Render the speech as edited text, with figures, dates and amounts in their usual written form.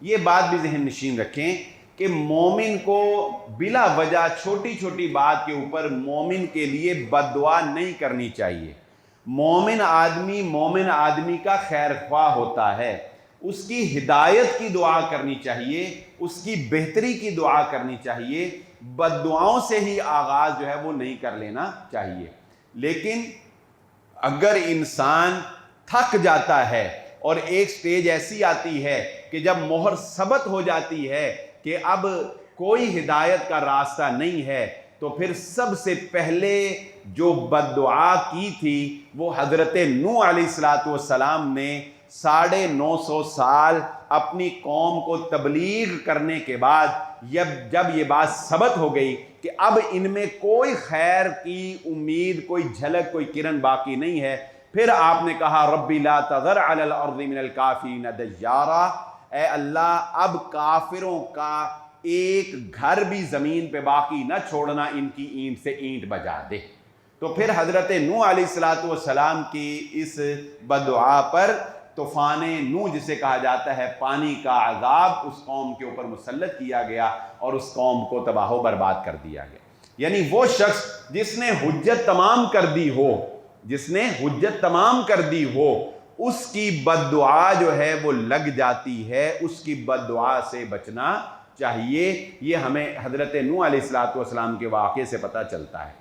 یہ بات بھی ذہن نشین رکھیں کہ مومن کو بلا وجہ چھوٹی چھوٹی بات کے اوپر مومن کے لیے بد دعا نہیں کرنی چاہیے۔ مومن آدمی کا خیر خواہ ہوتا ہے، اس کی ہدایت کی دعا کرنی چاہیے، اس کی بہتری کی دعا کرنی چاہیے، بد دعاؤں سے ہی آغاز جو ہے وہ نہیں کر لینا چاہیے۔ لیکن اگر انسان تھک جاتا ہے اور ایک سٹیج ایسی آتی ہے کہ جب مہر ثبت ہو جاتی ہے کہ اب کوئی ہدایت کا راستہ نہیں ہے، تو پھر سب سے پہلے جو بد دعا کی تھی وہ حضرت نوح علیہ السلام نے 950 سال اپنی قوم کو تبلیغ کرنے کے بعد جب یہ بات ثبت ہو گئی کہ اب ان میں کوئی خیر کی امید، کوئی جھلک، کوئی کرن باقی نہیں ہے، پھر آپ نے کہا ربی لا تذر علی الارض من الکافرین دیارا، اے اللہ اب کافروں کا ایک گھر بھی زمین پہ باقی نہ چھوڑنا، ان کی اینٹ سے اینٹ بجا دے۔ تو پھر حضرت نوح علیہ السلام کی اس بددعا پر طوفان نوح جسے کہا جاتا ہے، پانی کا عذاب اس قوم کے اوپر مسلط کیا گیا اور اس قوم کو تباہ و برباد کر دیا گیا۔ یعنی وہ شخص جس نے حجت تمام کر دی ہو، اس کی بد دعا جو ہے وہ لگ جاتی ہے، اس کی بد دعا سے بچنا چاہیے۔ یہ ہمیں حضرت نوح علیہ السلام کے واقعے سے پتہ چلتا ہے۔